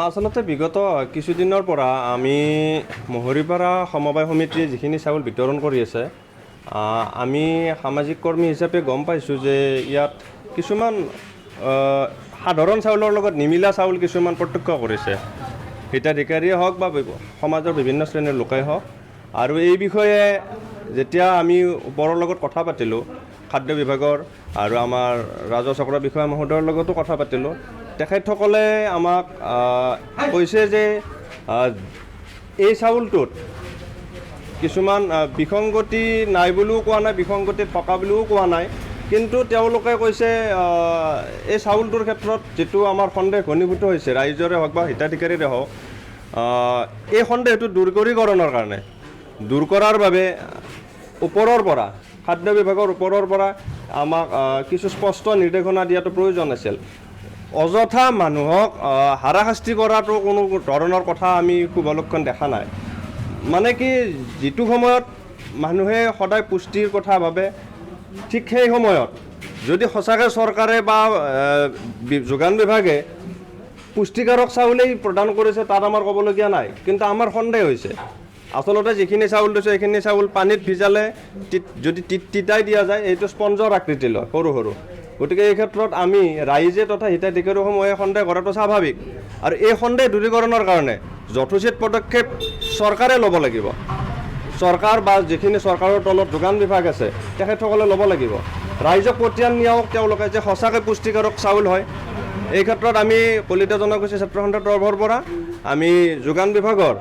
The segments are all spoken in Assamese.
আচলতে বিগত কিছুদিনৰ পৰা আমি মহৰীপাৰা সমবায় সমিতিয়ে যিখিনি চাউল বিতৰণ কৰি আছে, আমি সামাজিক কৰ্মী হিচাপে গম পাইছোঁ যে ইয়াত কিছুমান সাধাৰণ চাউলৰ লগত নিমিলা চাউল কিছুমান প্ৰত্যক্ষ কৰিছে। হিতাধিকাৰীয়ে হওক বা সমাজৰ বিভিন্ন শ্ৰেণীৰ লোকেই হওক। আৰু এই বিষয়ে যেতিয়া আমি ওপৰৰ লগত কথা পাতিলোঁ, খাদ্য বিভাগৰ আৰু আমাৰ ৰাজহ চক্ৰৰ বিষয়া মহোদয়ৰ লগতো কথা পাতিলোঁ, তেখেতসকলে আমাক কৈছে যে এই চাউলটোত কিছুমান বিসংগতি নাই বুলিও কোৱা নাই, বিসংগতি থকা বুলিও কোৱা নাই, কিন্তু তেওঁলোকে কৈছে এই চাউলটোৰ ক্ষেত্ৰত যিটো আমাৰ সন্দেহ ঘনীভূত হৈছে, ৰাইজৰে হওক বা হিতাধিকাৰীৰে হওক, এই সন্দেহটো দূৰীকৰণৰ কাৰণে, দূৰ কৰাৰ বাবে ওপৰৰ পৰা, খাদ্য বিভাগৰ ওপৰৰ পৰা আমাক কিছু স্পষ্ট নিৰ্দেশনা দিয়াটো প্ৰয়োজন আছিল। অযথা মানুহক হাৰাশাস্তি কৰাটো কোনো ধৰণৰ কথা আমি শুভ লক্ষণ দেখা নাই। মানে কি, যিটো সময়ত মানুহে সদায় পুষ্টিৰ কথা ভাবে, ঠিক সেই সময়ত যদি সঁচাকৈ চৰকাৰে বা যোগান বিভাগে পুষ্টিকাৰক চাউলেই প্ৰদান কৰিছে, তাত আমাৰ ক'বলগীয়া নাই, কিন্তু আমাৰ সন্দেহ হৈছে। আচলতে যিখিনি চাউল দিছে সেইখিনি চাউল পানীত ভিজালে যদি তিতাই দিয়া যায়, এইটো স্পঞ্জৰ আকৃতি লয়, সৰু সৰু। গতিকে এই ক্ষেত্ৰত আমি ৰাইজে তথা হিতাধিকাৰীসমূহে সন্দেহ কৰাটো স্বাভাৱিক। আৰু এই সন্দেহ দূৰীকৰণৰ কাৰণে যথোচিত পদক্ষেপ চৰকাৰে ল'ব লাগিব। চৰকাৰ বা যিখিনি চৰকাৰৰ তলত যোগান বিভাগ আছে তেখেতসকলে ল'ব লাগিব। ৰাইজক পঠিয়ান নিয়াওক তেওঁলোকে যে সঁচাকৈ পুষ্টিকাৰক চাউল হয়। এই ক্ষেত্ৰত আমি কলিতা জনগোষ্ঠী ছাত্ৰ সন্থাৰ তৰফৰ পৰা আমি যোগান বিভাগৰ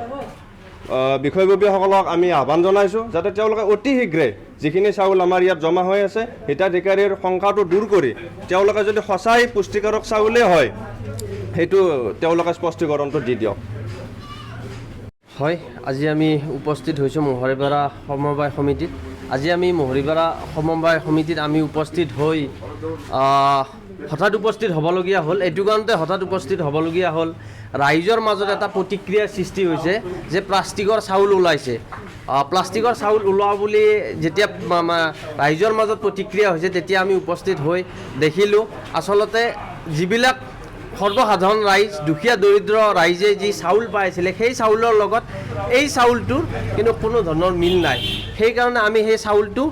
বিষয়ববীয়াসকলক আমি আহ্বান জনাইছোঁ যাতে তেওঁলোকে অতি শীঘ্ৰে যিখিনি চাউল আমাৰ ইয়াত জমা হৈ আছে, হিতাধিকাৰীৰ শংকাটো দূৰ কৰি তেওঁলোকে যদি সঁচাই পুষ্টিকাৰক চাউলেই হয়, সেইটো তেওঁলোকে স্পষ্টীকৰণটো দি দিয়ক। হয়, আজি আমি উপস্থিত হৈছোঁ মহৰীপাৰা সমবায় সমিতিত। আজি আমি মহৰীপাৰা সমবায় সমিতিত আমি উপস্থিত হৈ হঠাৎ উপস্থিত হ'বলগীয়া হ'ল। এইটো কাৰণতে হঠাৎ উপস্থিত হ'বলগীয়া হ'ল, ৰাইজৰ মাজত এটা প্ৰতিক্ৰিয়াৰ সৃষ্টি হৈছে যে প্লাষ্টিকৰ চাউল ওলাইছে। প্লাষ্টিকৰ চাউল ওলোৱা বুলি যেতিয়া ৰাইজৰ মাজত প্ৰতিক্ৰিয়া হৈছে, তেতিয়া আমি উপস্থিত হৈ দেখিলোঁ আচলতে যিবিলাক সৰ্বসাধাৰণ ৰাইজ, দুখীয়া দৰিদ্ৰ ৰাইজে যি চাউল পাইছিলে, সেই চাউলৰ লগত এই চাউলটোৰ কিন্তু কোনো ধৰণৰ মিল নাই। সেইকাৰণে আমি সেই চাউলটো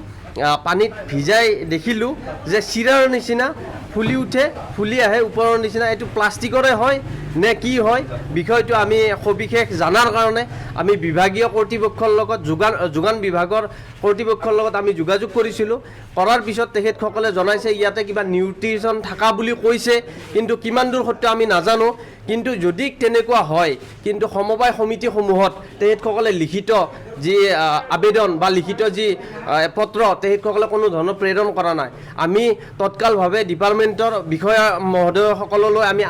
পানীত ভিজাই দেখিলোঁ যে চিৰাৰ নিচিনা ফুলি উঠে, ফুলি আহে ওপৰৰ নিচিনা। এইটো প্লাষ্টিকৰে হয় নে কি হয়, বিষয়টো আমি সবিশেষ জনাৰ কাৰণে আমি বিভাগীয় কৰ্তৃপক্ষৰ লগত যোগান বিভাগৰ কৰ্তৃপক্ষৰ লগত আমি যোগাযোগ কৰিছিলোঁ। কৰাৰ পিছত তেখেতসকলে জনাইছে ইয়াতে কিবা নিউট্ৰিশ্যন থকা বুলি কৈছে, কিন্তু কিমান দূৰ সত্য আমি নাজানো। কিন্তু যদি তেনেকুৱা হয়, কিন্তু সমবায় সমিতিসমূহত তেখেতসকলে লিখিত যি আবেদন বা লিখিত যি পত্ৰ তেখেতসকলে কোনো ধৰণৰ প্ৰেৰণ কৰা নাই। আমি তৎকালভাৱে ডিপাৰ্টমেণ্টৰ বিষয়া মহোদয়সকললৈ আমি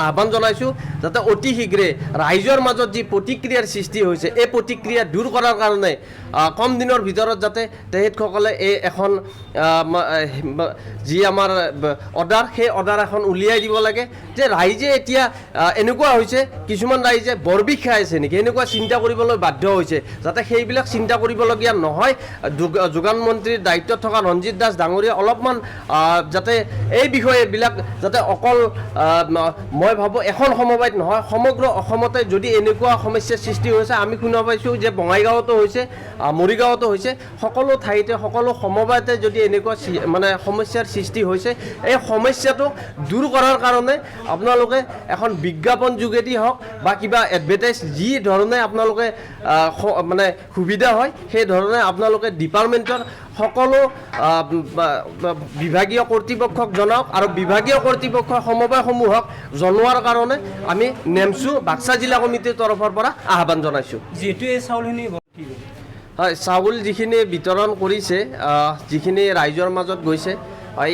আহ্বান জনাইছোঁ যাতে অতি শীঘ্ৰে ৰাইজৰ মাজত যি প্ৰতিক্ৰিয়াৰ সৃষ্টি হৈছে, এই প্ৰতিক্ৰিয়া দূৰ কৰাৰ কাৰণে কম দিনৰ ভিতৰত যাতে তেখেতসকলে এই এখন যি আমাৰ অৰ্ডাৰ, সেই অৰ্ডাৰ এখন উলিয়াই দিব লাগে যে ৰাইজে এতিয়া এনেকুৱা হৈছে, কিছুমান ৰাইজে বৰবিষ খাই আছে নেকি, এনেকুৱা চিন্তা কৰিবলৈ বাধ্য হৈছে। যাতে সেইবিলাক চিন্তা কৰিবলগীয়া নহয়। যোগান মন্ত্ৰীৰ দায়িত্বত থকা ৰঞ্জিত দাস ডাঙৰীয়া অলপমান যাতে এই বিষয়বিলাক যাতে অকল মই ভাবোঁ এখন সমবায়ত নহয়, সমগ্ৰ অসমতে যদি এনেকুৱা সমস্যাৰ সৃষ্টি হৈছে, আমি শুনা পাইছোঁ যে বঙাইগাঁৱতো হৈছে, মৰিগাঁৱতো হৈছে, সকলো ঠাইতে সকলো সমবায়তে যদি এনেকুৱা সমস্যাৰ সৃষ্টি হৈছে, এই সমস্যাটো দূৰ কৰাৰ কাৰণে আপোনালোকে এখন বিজ্ঞাপন যোগেদি হওক বা কিবা এডভাৰটাইজ যি ধৰণে আপোনালোকে সুবিধা হয়, সেই ধৰণে আপোনালোকে ডিপাৰ্টমেণ্টৰ সকলো বিভাগীয় কৰ্তৃপক্ষক জনাওক। আৰু বিভাগীয় কৰ্তৃপক্ষৰ সমবায়সমূহক জনোৱাৰ কাৰণে আমি নেমচু বাক্সা জিলা কমিটিৰ তৰফৰ পৰা আহ্বান জনাইছোঁ। যিহেতু এই চাউলখিনি হয়, চাউল যিখিনি বিতৰণ কৰিছে, যিখিনি ৰাইজৰ মাজত গৈছে,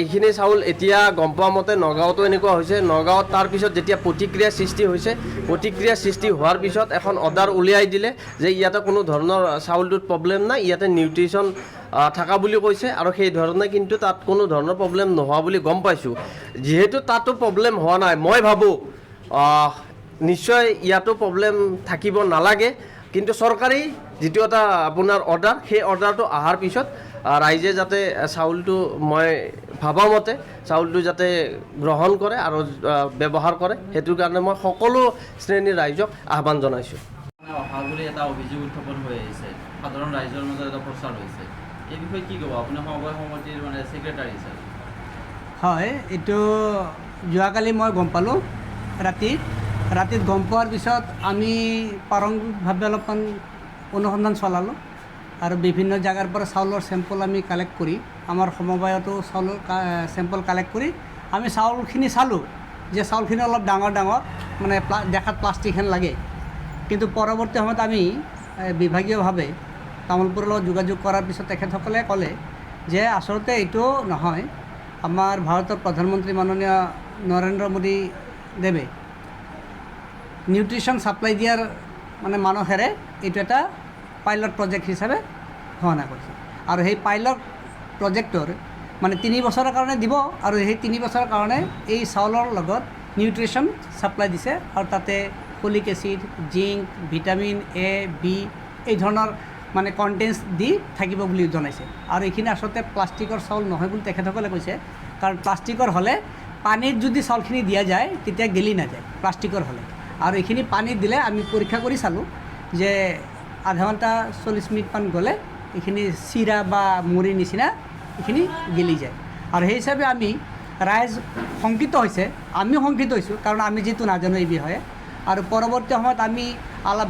এইখিনি চাউল এতিয়া গম পোৱা মতে নগাঁৱতো এনেকুৱা হৈছে। নগাঁৱত তাৰপিছত যেতিয়া প্ৰতিক্ৰিয়া সৃষ্টি হৈছে, প্ৰতিক্ৰিয়া সৃষ্টি হোৱাৰ পিছত এখন অৰ্ডাৰ উলিয়াই দিলে যে ইয়াতে কোনো ধৰণৰ চাউলটোত প্ৰব্লেম নাই, ইয়াতে নিউট্ৰিশ্যন থকা বুলি কৈছে। আৰু সেই ধৰণে কিন্তু তাত কোনো ধৰণৰ প্ৰব্লেম নোহোৱা বুলি গম পাইছোঁ। যিহেতু তাতো প্ৰব্লেম হোৱা নাই, মই ভাবোঁ নিশ্চয় ইয়াতো প্ৰব্লেম থাকিব নালাগে। কিন্তু চৰকাৰী যিটো এটা আপোনাৰ অৰ্ডাৰ, সেই অৰ্ডাৰটো অহাৰ পিছত ৰাইজে যাতে চাউলটো, মই ভাবামতে চাউলটো যাতে গ্ৰহণ কৰে আৰু ব্যৱহাৰ কৰে, সেইটোৰ কাৰণে মই সকলো শ্ৰেণীৰ ৰাইজক আহ্বান জনাইছোঁ। অহা বুলি এটা অভিযোগ উত্থাপন হৈ আহিছে, সাধাৰণ ৰাইজৰ মাজত এটা প্ৰচাৰ হৈছে, এই বিষয়ে কি ক'ব? আপুনি সমবায় সমিতিৰ মানে ছেক্ৰেটাৰী হিচাপে। হয়, এইটো যোৱাকালি মই গম পালোঁ ৰাতিত গম পোৱাৰ পিছত আমি প্ৰাৰম্ভিকভাৱে অলপমান অনুসন্ধান চলালোঁ আৰু বিভিন্ন জেগাৰ পৰা চাউলৰ চেম্পল আমি কালেক্ট কৰি আমাৰ সমবায়তো চাউলৰ চেম্পল কালেক্ট কৰি আমি চাউলখিনি চালোঁ যে চাউলখিনি অলপ ডাঙৰ মানে দেখাত প্লাষ্টিকহেন লাগে। কিন্তু পৰৱৰ্তী সময়ত আমি বিভাগীয়ভাৱে তামোলপুৰৰ লগত যোগাযোগ কৰাৰ পিছত তেখেতসকলে ক'লে যে আচলতে এইটো নহয়, আমাৰ ভাৰতৰ প্ৰধানমন্ত্ৰী মাননীয় নৰেন্দ্ৰ মোদী দেৱে নিউট্ৰিশ্যন ছাপ্লাই দিয়াৰ মানে মানসেৰে এইটো এটা পাইলট প্ৰজেক্ট হিচাপে ঘোষণা কৰিছে আৰু সেই পাইলট প্ৰজেক্টৰ মানে 3 বছৰৰ কাৰণে দিব আৰু সেই 3 বছৰৰ কাৰণে এই চাউলৰ লগত নিউট্ৰিশ্যন ছাপ্লাই দিছে আৰু তাতে folic acid, zinc, vitamin A, B এই ধৰণৰ মানে কণ্টেণ্টছ দি থাকিব বুলি জনাইছে। আৰু এইখিনি আচলতে প্লাষ্টিকৰ চাউল নহয় বুলি তেখেতসকলে কৈছে, কাৰণ প্লাষ্টিকৰ হ'লে পানীত যদি চাউলখিনি দিয়া যায় তেতিয়া গেলি নাযায় প্লাষ্টিকৰ হ'লে, আৰু এইখিনি পানীত দিলে আমি পৰীক্ষা কৰি চালোঁ যে আধা ঘণ্টা 40 মিনিটমান গ'লে এইখিনি চিৰা বা মুড়িৰ নিচিনা এইখিনি গেলি যায়। আৰু সেই হিচাপে আমি ৰাইজ শংকিত হৈছে, আমিও শংকিত হৈছোঁ, কাৰণ আমি যিটো নাজানো এই বিষয়ে। আৰু পৰৱৰ্তী সময়ত আমি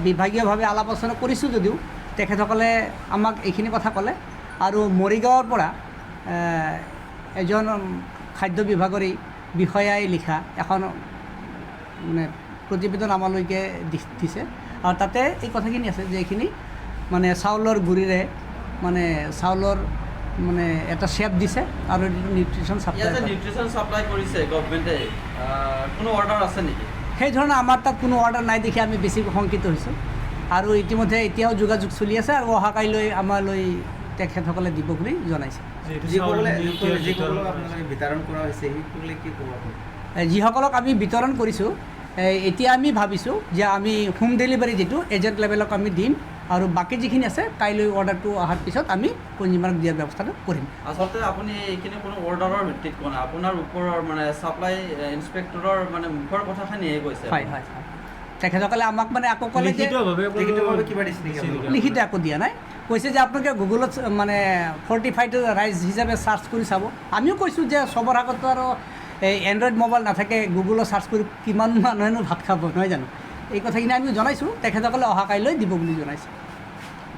বিভাগীয়ভাৱে আলাপ আলোচনা কৰিছোঁ যদিও তেখেতসকলে আমাক এইখিনি কথা ক'লে। আৰু মৰিগাঁৱৰ পৰা এজন খাদ্য বিভাগৰে বিষয়াই লিখা এখন মানে প্ৰতিবেদন আমালৈকে দিছে আৰু তাতে এই কথাখিনি আছে যে এইখিনি মানে চাউলৰ গুড়িৰে মানে চাউলৰ মানে এটা শ্বেপ দিছে আৰু নিউট্ৰিশ্যন ছাপ্লাই কৰিছে গভৰ্ণমেণ্টে, কোনো অৰ্ডাৰ আছে নেকি? সেই ধৰণৰ আমাৰ তাত কোনো অৰ্ডাৰ নাই দেখি আমি বেছি শংকিত হৈছোঁ আৰু ইতিমধ্যে এতিয়াও যোগাযোগ চলি আছে আৰু অহাকাইলৈ আমালৈ তেখেতসকলে দিব বুলি জনাইছে। যিসকলক আমি বিতৰণ কৰিছোঁ, এতিয়া আমি ভাবিছোঁ যে আমি হোম ডেলিভাৰী যিটো এজেণ্ট লেভেলক আমি দিম আৰু বাকী যিখিনি আছে কাইলৈ অৰ্ডাৰটো অহাৰ পিছত আমি কনজিউমাৰক দিয়াৰ ব্যৱস্থাটো কৰিম। আচলতে আপুনি এইখিনি কোনো অৰ্ডাৰৰ ভিত্তিত কোৱা নাই, আপোনাৰ ওপৰৰ মানে চাপ্লাই ইনস্পেক্টৰৰ মানে মুখৰ কথাখিনিহে কৈছে। হয়, তেখেতসকলে আমাক মানে আকৌ ক'লে যে লিখিত একো দিয়া নাই, কৈছে যে আপোনালোকে গুগলত মানে ফৰ্টিফাইড ৰাইচ হিচাপে চাৰ্চ কৰি চাব। আমিও কৈছোঁ যে চবৰ আগতো আৰু এই এণ্ড্ৰইড মোবাইল নাথাকে, গুগলত চাৰ্চ কৰি কিমান মানুহেনো ভাত খাব, নহয় জানো? এই কথাখিনি আমি জনাইছোঁ, তেখেতসকলে অহাকাইলৈ দিব বুলি জনাইছে।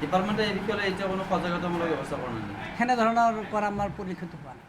ডিপাৰ্টমেণ্টে এই বিষয়ে এতিয়া কোনো সজাগতামূলক ব্যৱস্থা কৰা নাই? সেনেধৰণৰ কৰা আমাৰ পৰিলক্ষিত হোৱা নাই।